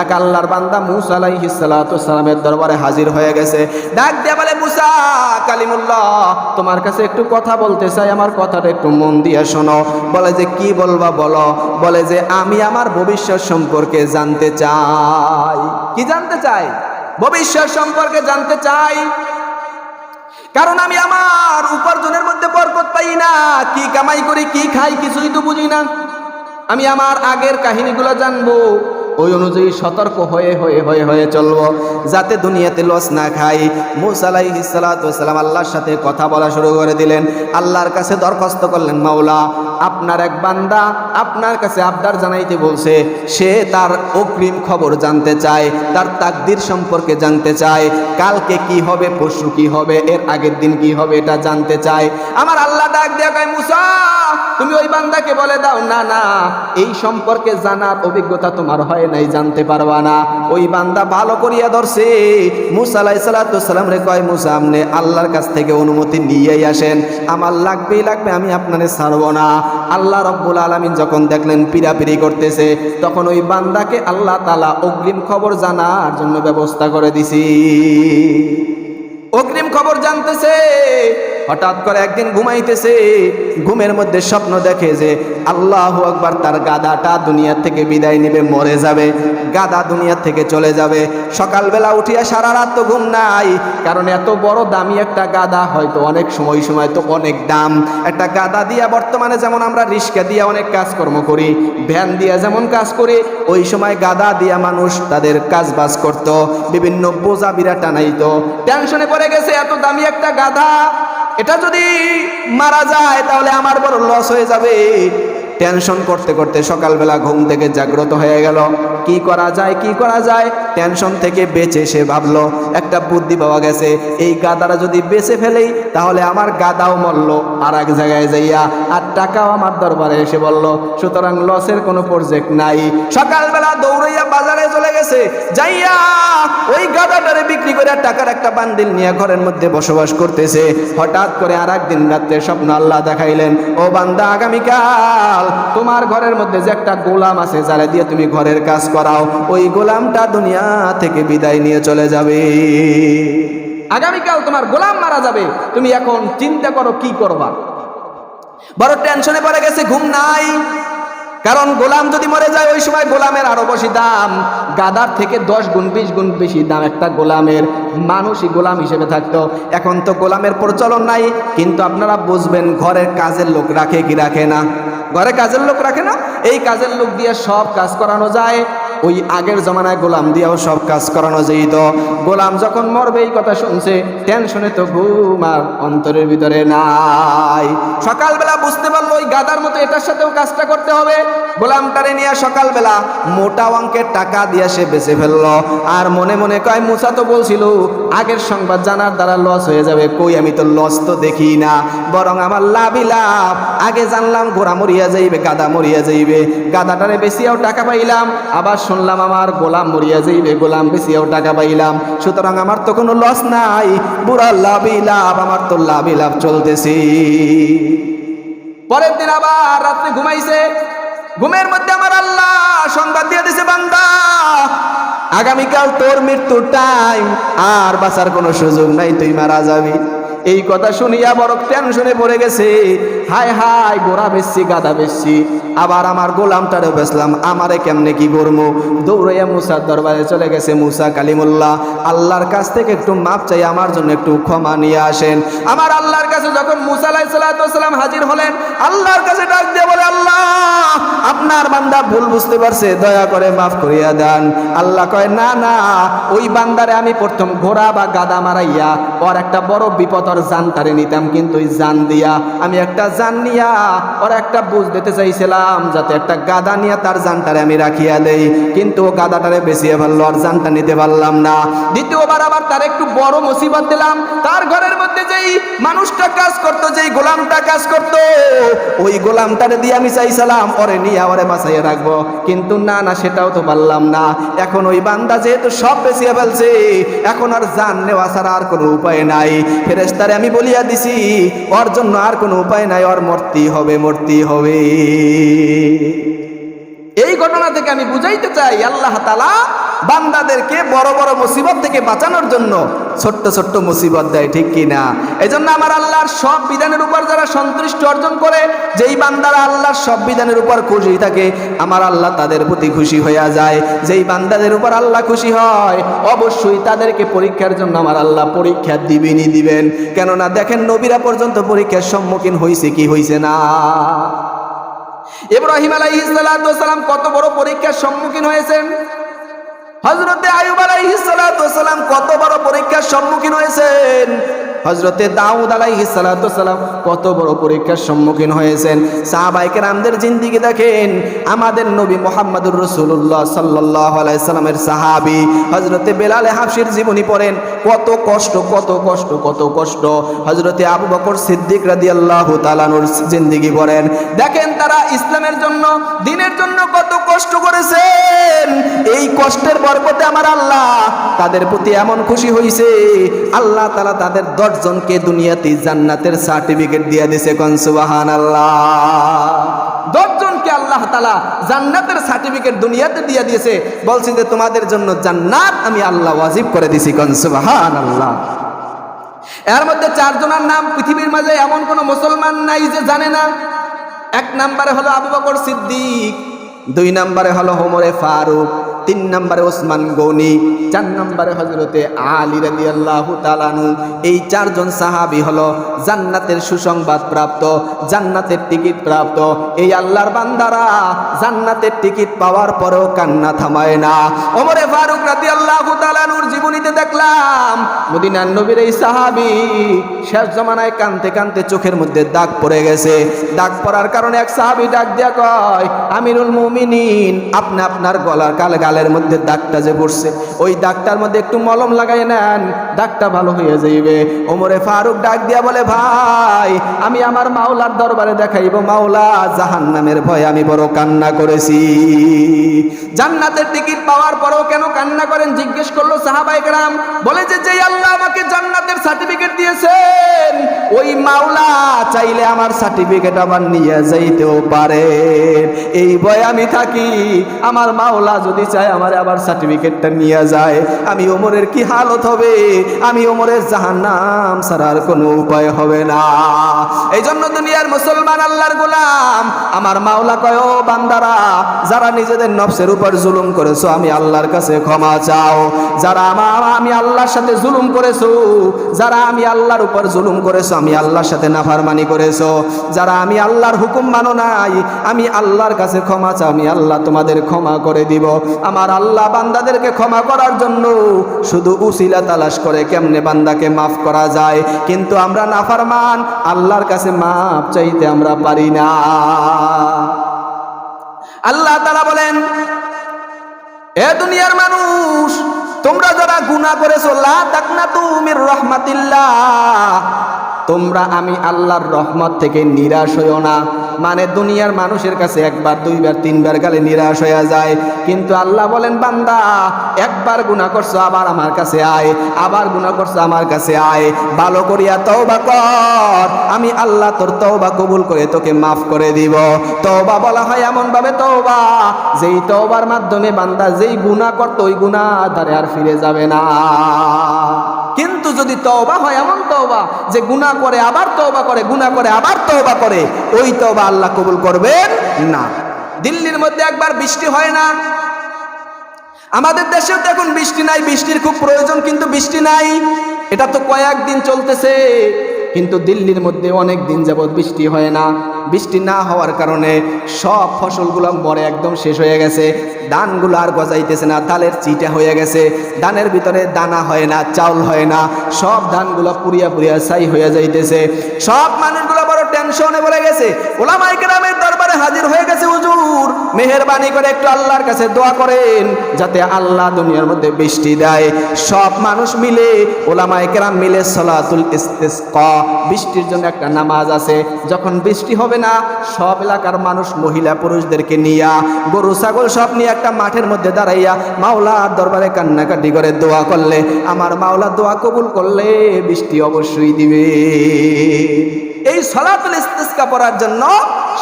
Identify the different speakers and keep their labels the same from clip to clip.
Speaker 1: এক আল্লাহর বান্দা মুসা আলাইহিস সালাতু সালামের দরবারে হাজির হয়ে গেছে। ডাক দিয়ে বলে, মুসা কালিমুল্লাহ, তোমার কাছে একটু কথা বলতে চাই, আমার কথাটা একটু মন দিয়ে শোনো। বলে যে কি বলবা বলো। বলে যে আমি আমার ভবিষ্যৎ সম্পর্কে জানতে চাই। কি জানতে চাই? ভবিষ্যৎ সম্পর্কে জানতে চাই, কারণ আমি আমার উপার্জনের মধ্যে বরকত পাই না, কি কামাই করি কি খাই কিছুই তো বুঝি না। আমি আমার আগের কাহিনীগুলো জানবো, ওই অনুযায়ী সতর্ক হয়ে হয়ে হয়ে হয়ে চলবো, যাতে দুনিয়াতে লস না খাই। মুসা আলাইহিস সালাতু ওয়াসসালাম আল্লাহর সাথে কথা বলা শুরু করে দিলেন। আল্লাহর কাছে দরখাস্ত করলেন, মাওলা, আপনার এক বান্দা আপনার কাছে আবদার জানাইতে বলছে, সে তার অগ্রিম খবর জানতে চায়, তার তাকদীর সম্পর্কে জানতে চায়, কালকে কি হবে, পরশু কি হবে, এর আগের দিন কি হবে, এটা জানতে চায়। আমার আল্লাহ ডাক দিয়া কয়, মুসা তুমি ওই বান্দাকে বলে দাও, না না, এই সম্পর্কে জানার অভিজ্ঞতা তোমার হয় নাই, জানতে পারবা না। ওই বান্দা ভালো করিয়া ধরছে। মুসা আলাইহিস সালাতু ওয়াসসালাম রে কয়, মুসা আপনি আল্লাহর কাছ থেকে অনুমতি নিয়েই আসেন, আমার লাগবেই লাগবে, আমি আপনারে ছাড়বো না। আল্লাহ রব্বুল আলামিন যখন দেখলেন পিরাপিরি করতেছে, তখন ওই বান্দাকে আল্লাহ তাআলা অগ্রিম খবর জানার জন্য ব্যবস্থা করে দিছি। অগ্রিম খবর জানতেছে। হঠাৎ করে একদিন ঘুমাইতেছে, ঘুমের মধ্যে স্বপ্ন দেখে যে আল্লাহু আকবার, তার গাধাটা দুনিয়া থেকে বিদায় নেবে, মরে যাবে, গাধা দুনিয়া থেকে চলে যাবে। সকালবেলা উঠিয়া সারা রাত তো ঘুম নাই, কারণ এত বড় দামি একটা গাধা, হয়তো অনেক সময় তো অনেক দাম। একটা গাধা দিয়া বর্তমানে যেমন আমরা রিস্কা দিয়া অনেক কাজকর্ম করি, ভ্যান দিয়া যেমন কাজ করি, ওই সময় গাধা দিয়া মানুষ তাদের কাজ বাজ করত, বিভিন্ন বোঝা বিরা টানাইতো। টেনশনে পড়ে গেছে, এত দামি একটা গাধা, এটা যদি মারা যায় তাহলে আমার বড় লস হয়ে যাবে। টেনশন করতে করতে সকালবেলা ঘুম থেকে জাগ্রত হয়ে গেল, কি করা যায় কি করা যায়। টেনশন থেকে বেঁচে সে ভাবলো, একটা বুদ্ধি পাওয়া গেছে, এই গাদাটা যদি বেঁচে ফেলেই তাহলে আমার গাদাও মরল আর এক জায়গায় যাইয়া, আর টাকাও আমার দরবারে এসে বলল, সুতরাং লসের কোনো প্রজেক্ট নাই। সকালবেলা দৌড়াইয়া বাজারে চলে গেছে, যাইয়া ওই গাদাটারে বিক্রি করে টাকার একটা বান্ডিল নিয়ে ঘরের মধ্যে বসবাস করতেছে। হঠাৎ করে আর একদিন রাত্রে স্বপ্ন আল্লাহ দেখাইলেন, ও বান্দা, আগামীকাল তোমার ঘরের মধ্যে যে একটা গোলাম আছে, যারা দিয়ে তুমি ঘরের কাজ করাও, ওই গোলামটা দুনিয়া থেকে বিদায় নিয়ে চলে যাবে। আগামীকাল তোমার গোলাম মারা যাবে, তুমি এখন চিন্তা করো কি করবা। বড় টেনশনে পড়ে গেছে, ঘুম নাই, কারণ গোলাম যদি মরে যায় ওই সময় গোলামের আরো বেশি দাম, গাদার থেকে 10 গুণ 20 গুণ বেশি দাম একটা গোলামের। মানুষই গোলাম হিসেবে থাকতো, এখন তো গোলামের প্রচলন নাই। কিন্তু আপনারা বুঝবেন, ঘরের কাজের লোক রাখে কি রাখে না? ঘরে কাজের লোক রাখে না? এই কাজের লোক দিয়ে সব কাজ করানো যায়। ওই আগের জমানায় গোলাম দিয়েও সব কাজ করানো যেত। গোলাম যখন মরবে এই কথা শুনছে, টেনশনে তো ঘুম আর অন্তরের ভিতরে নাই। সকালবেলা বুঝতে পারলো ওই গাদার মতো এটার সাথেও কাজটা করতে হবে। গোলামটারে নিয়ে সকালবেলা মোটা অঙ্কের টাকা দিয়ে সে বেঁচে ফেললো। আর মনে মনে কয়, মুসা তো বলছিল আগের সংবাদ জানার দ্বারা লস হয়ে যাবে, কই আমি তো লস তো দেখি না, বরং আমার লাভই লাভ। আগে জানলাম ঘোড়া মরিয়া যাইবে, গাদা মরিয়া যাইবে, গাদাটারে বেশিও টাকা পাইলাম, আবার শুনলাম আমার গোলাম মরিয়া যাইবে, গোলাম বেশিও টাকা পাইলাম, সুতরাং আমার তো কোনো লস নাই, পুরা লাভই লাভ, আমার তো লাভই লাভ চলতেছে। পরের দিন আবার রাত্রে ঘুমাইছে, ঘুমের মধ্যে আমার আল্লাহ সংবাদ দিয়ে দিছে, বান্দা আগামীকাল তোর মৃত্যুর টাইম, আর বাঁচার কোনো সুযোগ নাই, তুই মারা যাবি। এই কথা শুনিয়া বড় টেনশনে পড়ে গেছে। হায় হায়, গোড়া বেশি গাদা বেশি, আবার আমার গোলামটারে বেচলাম, আমারে কেমনে কি করবো। দৌড়াইয়া মুসার দরবারে চলে গেছে। মুসা কালিমুল্লাহ, আল্লাহর কাছ থেকে একটু মাপ চাই, আমার জন্য একটু ক্ষমা নিয়ে আসেন। আমার আল্লাহর কাছে যখন মুসা আলাইহিস সালাতু ওয়াসসালাম হাজির হলেন, আল্লাহর কাছে ডাক দিয়ে বলে, আল্লাহ আপনার বান্দা ভুল বুঝতে পারছে, দয়া করে মাফ করিয়া দেন। আল্লাহ কয়, না না, ওই বান্দারে আমি প্রথম ঘোড়া বা গাদা মারাইয়া ওর একটা বড় বিপদ, ওর জানটারে নিতাম, কিন্তু ওই জান দিয়া আমি একটা জান নিয়া ওর একটা বুঝ দিতে চাইছিলাম, যাতে একটা গাদা নিয়ে তার জানটারে আমি রাখিয়া দেই, কিন্তু ও গাদাটারে বেঁচিয়ে ফেললো, আর জানটা নিতে পারলাম না। দ্বিতীয়বার আবার তার একটু বড় মুসিবত দিলাম, তার ঘরের মধ্যে যেই মানুষটা কাজ করতো, যেই গোলামটা কাজ করতো, ওই গোলামটারে দিয়ে আমি চাইছিলাম ওরে নিয়ে ওরে বাঁচাইয়া রাখবো, কিন্তু না না, সেটাও তো পারলাম না। এখন ওই বান্দা যেহেতু সব বেঁচিয়ে ফেলছে, এখন আর জান নেওয়া ছাড়া আর কোনো উপায় নাই। ফেরেশতারে আমি বলিয়া দিছি, ওর জন্য আর কোনো উপায় নাই, ওর মরতেই হবে, মরতেই হবে। এই ঘটনা থেকে আমি বুঝাইতে চাই আল্লাহ তাআলা বান্দাদেরকে বড় বড় মুসিবত থেকে বাঁচানোর জন্য ছোট্ট ছোট্ট মুসিবত দেয়, ঠিক কি না? এজন্য আমার আল্লাহর সব বিধানের উপর যারা সন্তুষ্টি অর্জন করে, যেই বান্দারা আল্লাহর সব বিধানের উপর খুশি থাকে, আমার আল্লাহ তাদের প্রতি খুশি হইয়া যায়। যেই বান্দাদের উপর আল্লাহ খুশি হয়, অবশ্যই তাদেরকে পরীক্ষার জন্য আমার আল্লাহ পরীক্ষা দিবেন। কেননা দেখেন, নবীরা পর্যন্ত পরীক্ষার সম্মুখীন হয়েছে কি হয়েছে না? ইব্রাহিম আলাইহিস সালাতু ওয়াস সালাম কত বড় পরীক্ষার সম্মুখীন হয়েছেন। হযরতে আইয়ুব আলাইহিস সালাতু ওয়াস সালাম কত বড় পরীক্ষার সম্মুখীন হয়েছেন। হযরতে দাউদ আলাইহিস সালাতু ওয়াস সালাম কত বড় পরীক্ষার সম্মুখীন হয়েছেন। সাহাবায়ে কেরামদের জিন্দেগি দেখেন। আমাদের নবী মুহাম্মদুর রাসূলুল্লাহ সাল্লাল্লাহু আলাইহি সাল্লামের সাহাবী হযরতে বেলাল হাবশীর জীবনী পড়েন, কত কষ্ট। হযরতে আবু বকর সিদ্দিক রাদিয়াল্লাহু তাআলা আনহুর জিন্দেগি পড়েন, দেখেন তারা ইসলামের জন্য, দ্বীনের জন্য কত কষ্ট করেছেন। এই কষ্টের বরকতে আমার আল্লাহ তাদের প্রতি এমন খুশি হয়েছে, আল্লাহ তাআলা তাদের 10 জনকে দুনিয়াতে জান্নাতের সার্টিফিকেট দিয়ে দিয়েছে। কোন সুবহানাল্লাহ। 10 জনকে আল্লাহ তাআলা জান্নাতের সার্টিফিকেট দুনিয়াতে দিয়ে দিয়েছে, বলছে যে তোমাদের জন্য জান্নাত আমি আল্লাহ ওয়াজিব করে দিয়েছি। কোন সুবহানাল্লাহ। এর মধ্যে 4 জনের নাম পৃথিবীর মাঝে এমন কোন মুসলমান নাই যে জানে না। 1 নম্বরে হলো আবু বকর সিদ্দিক, 2 নম্বরে হলো ওমরে ফারুক, 3 নম্বরে ওসমান গনি, 4 নম্বরে হযরতে আলী রাদিয়াল্লাহু তাআলা আনহু। এই 4 জন সাহাবী হলো জান্নাতের সুসংবাদ প্রাপ্ত, জান্নাতের টিকিট প্রাপ্ত। এই আল্লাহর বান্দারা জান্নাতের টিকিট পাওয়ার পরেও কান্না থামায় না। ওমরে ফারুক রাদিয়াল্লাহু তাআলা আনহুর জীবনীতে দেখলাম, মদিনার নবীর এই সাহাবী শেষ জামানায় কাঁদতে কাঁদতে চোখের মধ্যে দাগ পড়ে গেছে। দাগ পড়ার কারণে এক সাহাবী ডাক দিয়া কয়, আমিরুল মুমিনিন, আপনি আপনার গালের মধ্যে দাগটা যে পড়ছে, ওই দাগটার মধ্যে একটু মলম লাগাই নেন, দাগটা ভালো হয়ে যাইবে। ওমরে ফারুক ডাক দিয়া বলে, ভাই আমি আমার মাওলার দরবারে দেখাইব, মাওলা জাহান্নামের ভয়ে আমি বড় কান্না করেছি। জান্নাতের টিকিট পাওয়ার পরেও কেন কান্না করেন জিজ্ঞেস করলো সাহাবায়ে কেরাম। বলে যে যেই আল্লাহ আমাকে জান্নাতের সার্টিফিকেট দিয়েছেন, ওই মাওলা চাইলে আমার সার্টিফিকেট আবার নিয়ে যাইতেও পারে। এই ভয়ে আমি থাকি, আমার মাওলা যদি চায় আমার আবার সার্টিফিকেটটা নিয়ে যায়, আমি ওমরের কি হালত হবে? আমি ওমরের জাহান্নাম ছাড়ার কোনো উপায় হবে না। এই জন্য দুনিয়ার মুসলমান আল্লাহর গোলাম, আমার মাওলা কয়, ও বান্দারা, যারা নিজেদের নফসের উপর জুলুম করেছো, আমি আল্লাহর কাছে ক্ষমা চাও। যারা আমি আল্লাহর সাথে জুলুম করেছো, যারা আমি আল্লাহর উপর জুলুম করেছো, আমি আল্লাহর সাথে নাফরমানি করেছো, যারা আমি আল্লাহর হুকুম মানো নাই, আমি আল্লাহর কাছে ক্ষমা চাও, আমি আল্লাহ তোমাদের ক্ষমা করে দিব। আমার আল্লাহ বান্দাদেরকে ক্ষমা করার জন্য শুধু উসিলা তালাশ করে কেমনে বান্দাকে মাফ করা যায়, কিন্তু আমরা নাফরমান, আল্লাহর কাছে মাফ চাইতে আমরা পারি না। আল্লাহ তাআলা বলেন, এ দুনিয়ার মানুষ, তোমরা যারা গুনাহ করেছো, লা তাকনাতু মির রাহমাতিল্লাহ, তোমরা আমি আল্লাহর রহমত থেকে নিরাশ হইও না। মানে দুনিয়ার মানুষের কাছে 1 বার 2 বার 3 বার গেলে নিরাশ হয়ে যায়, কিন্তু আল্লাহ বলেন, বান্দা একবার গুনাহ করছো, আবার আমার কাছে আয়, আবার গুনাহ করছো, আমার কাছে আয়, ভালো করিয়া তওবা কর, আমি আল্লাহ তোর তওবা কবুল করে তোকে মাফ করে দিব। তওবা বলা হয় এমন ভাবে তওবা, যেই তওবার মাধ্যমে বান্দা যেই গুনাহ করতো ওই গুনাহ ধারে আর ফিরে যাবে না। কিন্তু যদি তওবা হয় এমন তওবা যে গুনাহ করে আবার তওবা করে, গুনাহ করে আবার তওবা করে, ওই তওবা আল্লাহ কবুল করবেন না। দিল্লির মধ্যে একবার বৃষ্টি হয় না, আমাদের দেশেও তো এখন বৃষ্টি নাই, বৃষ্টির খুব প্রয়োজন, কিন্তু বৃষ্টি নাই। এটা তো কয়েকদিন চলতেছে, কিন্তু দিল্লির মধ্যে অনেক দিন যাবত বৃষ্টি হয় না। বৃষ্টি না হওয়ার কারণে সব ফসলগুলো মরে একদম শেষ হয়ে গেছে, ধানগুলো আর গজাইতেছে না, তালের চিটা হয়ে গেছে, ধানের ভিতরে দানা হয় না, চাউল হয় না, সব ধানগুলো পুড়িয়া পুড়িয়া ছাই হয়ে যাইতেছে। সব মানুষগুলো বড় টেনশনে পড়ে গেছে, ওলামায়ে কেরামের দরবারে হাজির হয়ে গেছে। হুজুর মেহেরবানি করে একটু আল্লাহর কাছে দোয়া করেন যাতে আল্লাহ দুনিয়ার মধ্যে বৃষ্টি দেয়। সব মানুষ মিলে, ওলামায়ে কেরাম মিলে সালাতুল ইস্তিসকা, বৃষ্টির জন্য একটা নামাজ আছে। যখন বৃষ্টি হবে না, সব এলাকার মানুষ মহিলা পুরুষদেরকে নিয়া, গরু ছাগল সব নিয়ে একটা মাঠের মধ্যে দাঁড়াইয়া মাওলার দরবারে কান্নাকাটি করে দোয়া করলে, আমার মাওলা দোয়া কবুল করলে বৃষ্টি অবশ্যই দিবে। এই সালাতুল ইস্তিসকা পড়ার জন্য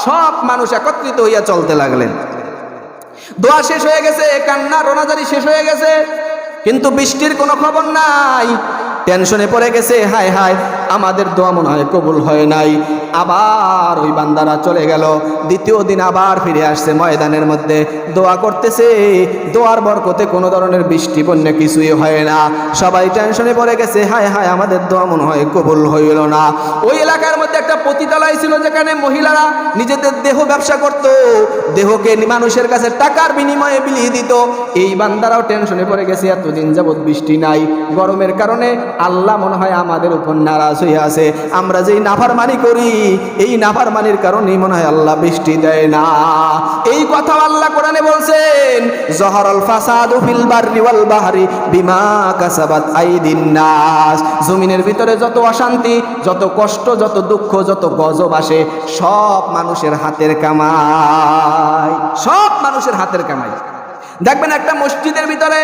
Speaker 1: সব মানুষ একত্রিত হইয়া চলতে লাগলেন। দোয়া শেষ হয়ে গেছে, কান্না রোনাজারি শেষ হয়ে গেছে, কিন্তু বৃষ্টির কোনো খবর নাই। টেনশনে পড়ে গেছে, হায় হায় আমাদের দোয়া মনে হয় কবুল হয় নাই। আবার ওই বান্দারা চলে গেল, দ্বিতীয় দিন আবার ফিরে আসছে ময়দানের মধ্যে, দোয়া করতেছে, দোয়ার বরকতে কোনো ধরনের বৃষ্টি বন্যা কিছুই হয় না। সবাই টেনশনে পড়ে গেছে, হায় হায় আমাদের দোয়া মনে হয় কবুল হইল না। ওই এলাকার মধ্যে একটা পতিতালয় ছিল, যেখানে মহিলারা নিজেদের দেহ ব্যবসা করত, দেহকে মানুষের কাছে টাকার বিনিময়ে বিলিয়ে দিত। এই বান্দারাও টেনশনে পড়ে গেছে, এতদিন যাবৎ বৃষ্টি নাই, গরমের কারণে আল্লাহ মনে হয় আমাদের উপর নারাজ হয়ে আছে, আমরা যেই নাফরমানি করি এই নাফরমানির কারণেই মনে হয় আল্লাহ বৃষ্টি দেয় না। এই কথা আল্লাহ কোরআনে বলছেন, জহরাল ফাসাদু ফিল বাররি ওয়াল বাহরি বিমা কাসাবাত আইদিন নাস। জমিনের ভিতরে যত অশান্তি, যত কষ্ট, যত দুঃখ, যত গজব আসে, সব মানুষের হাতের কামাই, সব মানুষের হাতের কামাই। দেখবেন একটা মসজিদের ভিতরে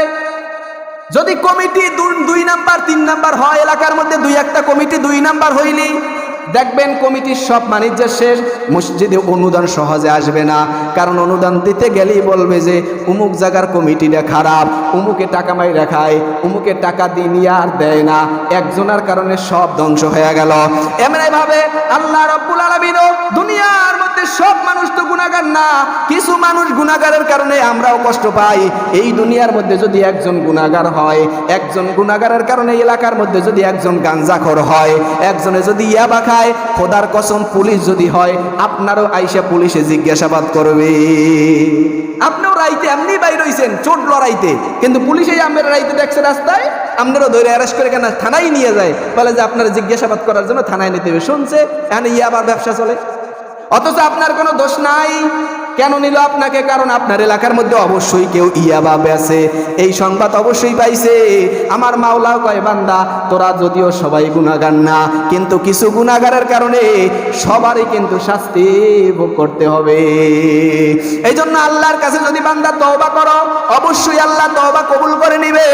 Speaker 1: যদি কমিটি 2 নাম্বার 3 নাম্বার হয়, এলাকার মধ্যে 2-1টা কমিটি 2 নাম্বার হইলি, দেখবেন কমিটির সব বাণিজ্য শেষ, মসজিদে অনুদান সহজে আসবে না। কারণ অনুদান দিতে গেলেই বলবে যে উমুক জায়গার কমিটিটা খারাপ, উমুকে টাকা মাই রাখায়, উমুকে টাকা দিয়ে আর দেয় না, একজনের কারণে সব ধ্বংস হয়ে গেল। এমনিভাবে আল্লাহ রাব্বুল আলামিনও দুনিয়ার মধ্যে সব মানুষ তো গুনাহগার না, কিছু মানুষ গুনাহগারের কারণে আমরাও কষ্ট পাই। এই দুনিয়ার মধ্যে যদি একজন গুনাহগার হয়, একজন গুনাহগারের কারণে এলাকার মধ্যে যদি একজন গাঞ্জাখোর হয়, একজনে যদি ইয়াবা খায়, খোদার কসম পুলিশ যদি হয়, আপনারও আইসা পুলিশে জিজ্ঞাসাবাদ করবে। আপনিও রাইতে এমনি বাইর হইছেন চোট লড়াইতে, কিন্তু পুলিশে আপনার রাইতে দেখছে রাস্তায়, আপনারও ধরে অ্যারেস্ট করে কেন থানায় নিয়ে যায়, বলে যে আপনারা জিজ্ঞাসাবাদ করার জন্য থানায় নিতে হবে। শুনছে এখানে ইয়াবার ব্যবসা চলে, অথচ আপনার কোনো দোষ নাই। কেন নিল আপনাকে? কারণ আপনার এলাকার মধ্যে অবশ্যই কেউ ইয়াবা বেচে, এই সংবাদ অবশ্যই পাইছে। আমার মাওলা কয়, বান্দা তোরা যদিও সবাই গুনাহগার না, কিন্তু কিছু গুনাহগারের কারণে সবারই কিন্তু শাস্তি ভোগ করতে হবে। এই জন্য আল্লাহর কাছে যদি বান্দা তওবা করো, অবশ্যই আল্লাহ তওবা কবুল করে নিবে।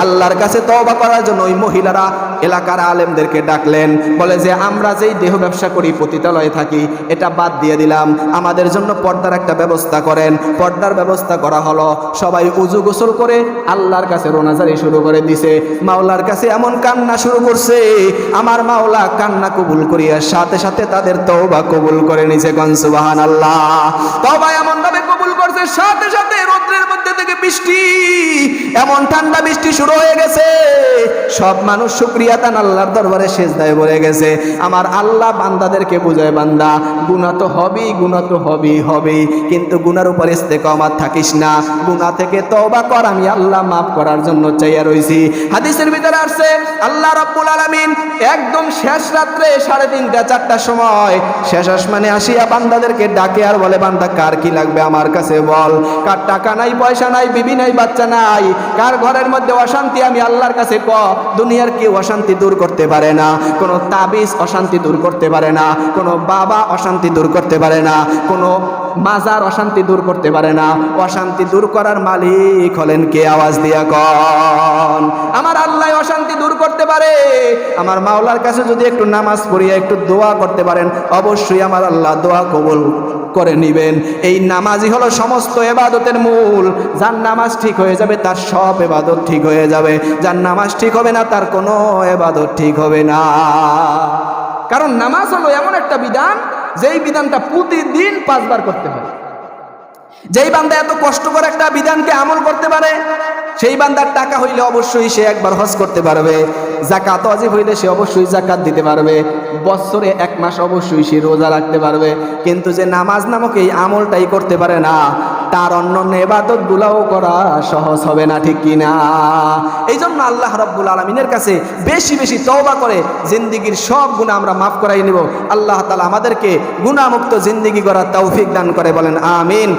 Speaker 1: আল্লাহর কাছে তওবা করার জন্য ওই মহিলারা এলাকার আলেমদেরকে ডাকলেন, বলে যে আমরা যেই দেহ ব্যবসা করি, পতিতালয়ে থাকি, এটা বাদ দিয়ে দিলাম, আমাদের জন্য পর্দার একটা ব্যবস্থা করেন। পর্দার ব্যবস্থা করা হলো, সবাই উজু গোসল করে আল্লাহর কাছে রোনাজারি শুরু করে দিছে। মাওলার কাছে এমন কান্না শুরু করছে, আমার মাওলা কান্না কবুল করিয়া সাথে সাথে তাদের তওবা কবুল করে নিছে। কোন সুবহানাল্লাহ। তওবা এমন ভাবে কবুল করছে, সাথে সাথে রৌদ্রের মধ্যে থেকে বৃষ্টি, এমন ঠান্ডা বৃষ্টি শুরু হয়ে গেছে, সব মানুষ শুকরিয়া তান আল্লাহর দরবারে সেজদায় পড়ে গেছে। আমার আল্লাহ বান্দাদেরকে বুঝায়, বান্দা গুনাহ তো হবেই, গুনাহ তো হবেই, কিন্তু গুনার উপর ইস্তেকামত থাকিস না, গুনাহ থেকে তওবা কর, আমি আল্লাহ মাফ করার জন্য চাইয়া রইছি। হাদিসের ভিতরে আসছে, আল্লাহ রাব্বুল আলামিন একদম শেষ রাত্রে 3:30-4টার সময় শেষ আসমানে আসিয়া বান্দাদেরকে ডাকে আর বলে, বান্দা কার কি লাগবে আমার কাছে বল। কার টাকা নাই, পয়সা নাই, বিবি নাই, বাচ্চা নাই, কার ঘরের মধ্যে অশান্তি, আমি আল্লাহর কাছে ক। দুনিয়ার কেউ অশান্তি দূর করতে পারে না, কোনো তাবিজ অশান্তি দূর করতে পারে না, কোনো বাবা অশান্তি দূর করতে পারে না, কোনো মাজার অশান্তি দূর করতে পারে না। অশান্তি দূর করার মালিক হলেন কে? আওয়াজ দিয়া কন। আমার আল্লাহ অশান্তি দূর করতে পারে। আমার মাওলার কাছে যদি একটু নামাজ পড়িয়া একটু দোয়া করতে পারেন, অবশ্যই আমার আল্লাহ দোয়া কবুল করে নিবেন। এই নামাজই হলো সমস্ত ইবাদতের মূল। যার নামাজ ঠিক হয়ে যাবে তার সব ইবাদত ঠিক হয়ে যাবে, যার নামাজ ঠিক হবে না তার কোনো ইবাদত ঠিক হবে না। কারণ নামাজ হলো এমন একটা বিধান, যেই বিধানটা প্রতিদিন 5 বার করতে হয়। যেই বান্দা এত কষ্ট করে একটা বিধানকে আমল করতে পারে, সেই বান্দার টাকা হইলে অবশ্যই সে একবার হজ করতে পারবে, যাকাত ওয়াজিব হইলে সে অবশ্যই যাকাত দিতে পারবে, বছরে 1 মাস অবশ্যই সে রোজা রাখতে পারবে। কিন্তু যে নামাজ নামক এই আমলটাই করতে পারে না, তার অন্যান্য ইবাদত গুলাও করা সহজ হবে না, ঠিক কিনা? এই জন্য আল্লাহ রাব্বুল আলামিনের কাছে বেশি বেশি তওবা করে জিন্দেগীর সব গুনাহ আমরা মাফ করাই নেব। আল্লাহ তাআলা আমাদেরকে গুনাহমুক্ত জিন্দেগি করার তৌফিক দান করে, বলেন আমিন।